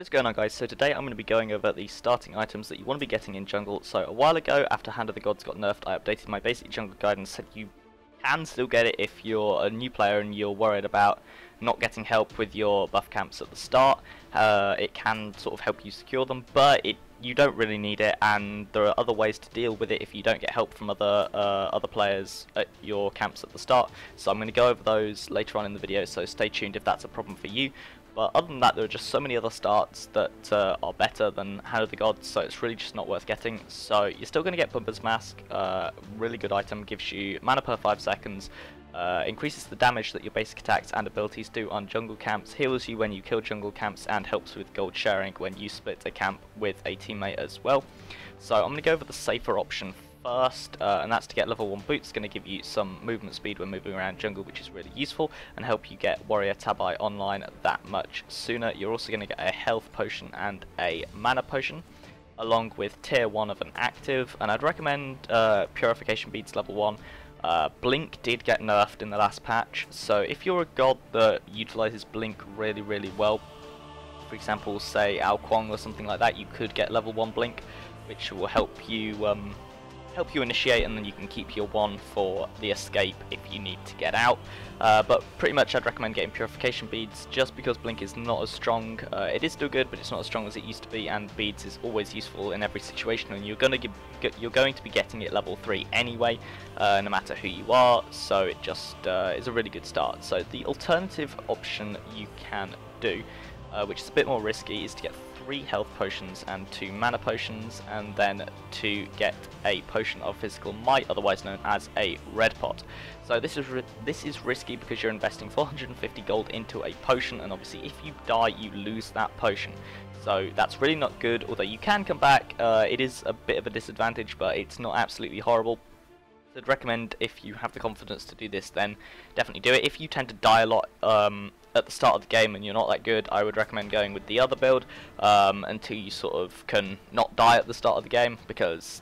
What's going on, guys? So today I'm going to be going over the starting items that you want to be getting in jungle. So a while ago, after Hand of the Gods got nerfed, I updated my basic jungle guide and said you can still get it if you're a new player and you're worried about not getting help with your buff camps at the start. It can sort of help you secure them, but you don't really need it, and there are other ways to deal with it if you don't get help from other players at your camps at the start. So I'm going to go over those later on in the video, so stay tuned if that's a problem for you. But other than that, there are just so many other starts that are better than Hand of the Gods, so it's really just not worth getting. So you're still going to get Bumper's Mask, really good item, gives you mana per 5 seconds, increases the damage that your basic attacks and abilities do on jungle camps, heals you when you kill jungle camps, and helps with gold sharing when you split a camp with a teammate as well. So I'm going to go over the safer option first, and that's to get level 1 boots. Going to give you some movement speed when moving around jungle, which is really useful, and help you get Warrior Tabi online that much sooner. You're also going to get a health potion and a mana potion, along with tier 1 of an active, and I'd recommend Purification Beads level 1. Blink did get nerfed in the last patch, so if you're a god that utilises Blink really well, for example say Ao Kuang or something like that, you could get level 1 Blink, which will help you initiate, and then you can keep your 1 for the escape if you need to get out. But pretty much I'd recommend getting Purification Beads just because Blink is not as strong. It is still good, but it's not as strong as it used to be, and Beads is always useful in every situation, and you're going to be getting it level 3 anyway, no matter who you are, so it just is a really good start. So the alternative option you can do, which is a bit more risky, is to get 3 health potions and 2 mana potions, and then to get a potion of physical might, otherwise known as a red pot. So this is risky because you're investing 450 gold into a potion, and obviously if you die you lose that potion. So that's really not good, although you can come back. It is a bit of a disadvantage, but it's not absolutely horrible. So I'd recommend, if you have the confidence to do this, then definitely do it. If you tend to die a lot at the start of the game and you're not that good, I would recommend going with the other build until you sort of can not die at the start of the game, because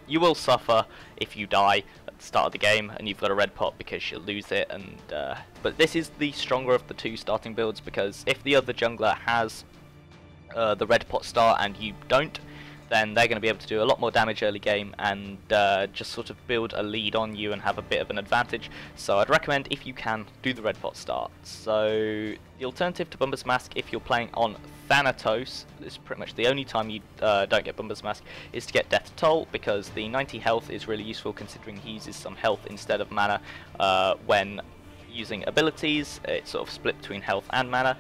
you will suffer if you die at the start of the game and you've got a red pot, because you'll lose it. And but this is the stronger of the 2 starting builds, because if the other jungler has the red pot start and you don't, then they're going to be able to do a lot more damage early game and just sort of build a lead on you and have a bit of an advantage. So I'd recommend, if you can, do the red pot start. So the alternative to Bumper's Mask, if you're playing on Thanatos, this is pretty much the only time you don't get Bumper's Mask, is to get Death Toll, because the 90 health is really useful, considering he uses some health instead of mana when using abilities. It's sort of split between health and mana.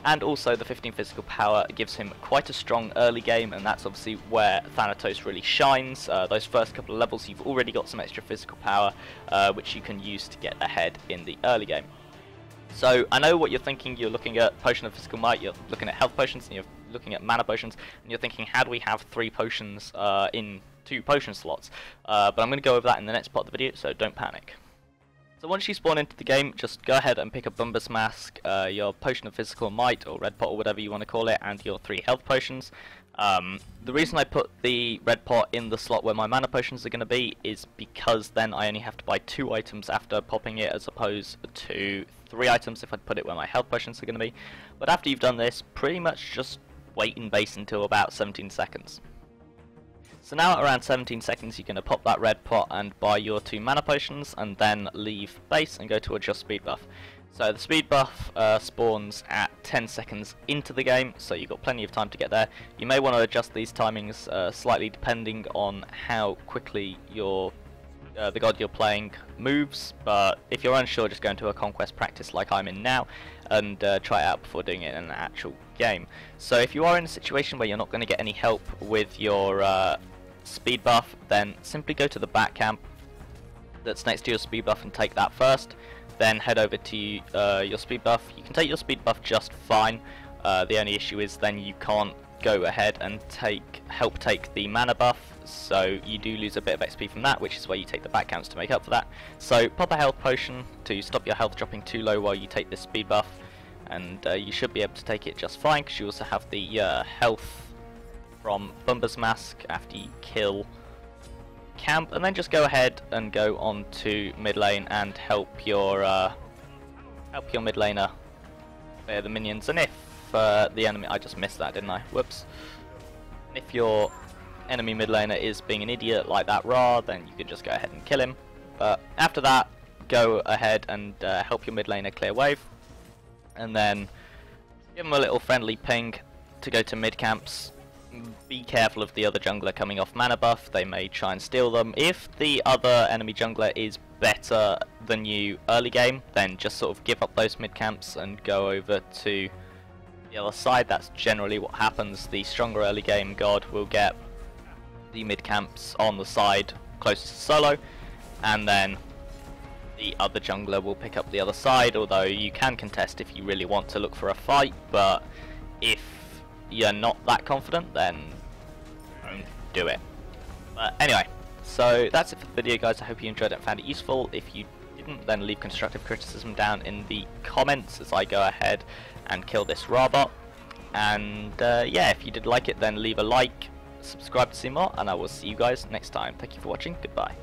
And also the 15 physical power gives him quite a strong early game, and that's obviously where Thanatos really shines. Those first couple of levels you've already got some extra physical power, which you can use to get ahead in the early game. So I know what you're thinking. You're looking at Potion of Physical Might, you're looking at health potions, and you're looking at mana potions, and you're thinking, how do we have 3 potions in 2 potion slots? But I'm going to go over that in the next part of the video, so don't panic. So once you spawn into the game, just go ahead and pick up Bumper's Mask, your Potion of Physical Might, or Red Pot, or whatever you want to call it, and your 3 health potions. The reason I put the Red Pot in the slot where my mana potions are going to be is because then I only have to buy 2 items after popping it, as opposed to 3 items if I'd put it where my health potions are going to be. But after you've done this, pretty much just wait in base until about 17 seconds. So now at around 17 seconds you're going to pop that red pot and buy your 2 mana potions, and then leave base and go to adjust speed buff. So the speed buff spawns at 10 seconds into the game, so you've got plenty of time to get there. You may want to adjust these timings slightly depending on how quickly the god you're playing moves, but if you're unsure, just go into a conquest practice like I'm in now and try it out before doing it in an actual game. So if you are in a situation where you're not going to get any help with your speed buff, then simply go to the back camp that's next to your speed buff and take that first, then head over to your speed buff. You can take your speed buff just fine. The only issue is then you can't go ahead and help take the mana buff, so you do lose a bit of XP from that, which is where you take the back camps to make up for that. So pop a health potion to stop your health dropping too low while you take this speed buff, and you should be able to take it just fine, because you also have the health from Bumper's Mask after you kill camp. And then just go ahead and go on to mid lane and help your mid laner clear the minions, and if the enemy, I just missed that, didn't I? Whoops. If your enemy mid laner is being an idiot like that Ra, then you can just go ahead and kill him. But after that, go ahead and help your mid laner clear wave, and then give him a little friendly ping to go to mid camps. Be careful of the other jungler coming off mana buff, they may try and steal them. If the other enemy jungler is better than you early game, then just sort of give up those mid camps and go over to the other side. That's generally what happens. The stronger early game god will get the mid camps on the side closest to solo, and then the other jungler will pick up the other side, although you can contest if you really want to look for a fight, but if you're not that confident, then don't do it. But anyway, so that's it for the video, guys. I hope you enjoyed it and found it useful. If you didn't, then leave constructive criticism down in the comments as I go ahead and kill this robot. And yeah, if you did like it, then leave a like, subscribe to see more, and I will see you guys next time. Thank you for watching. Goodbye.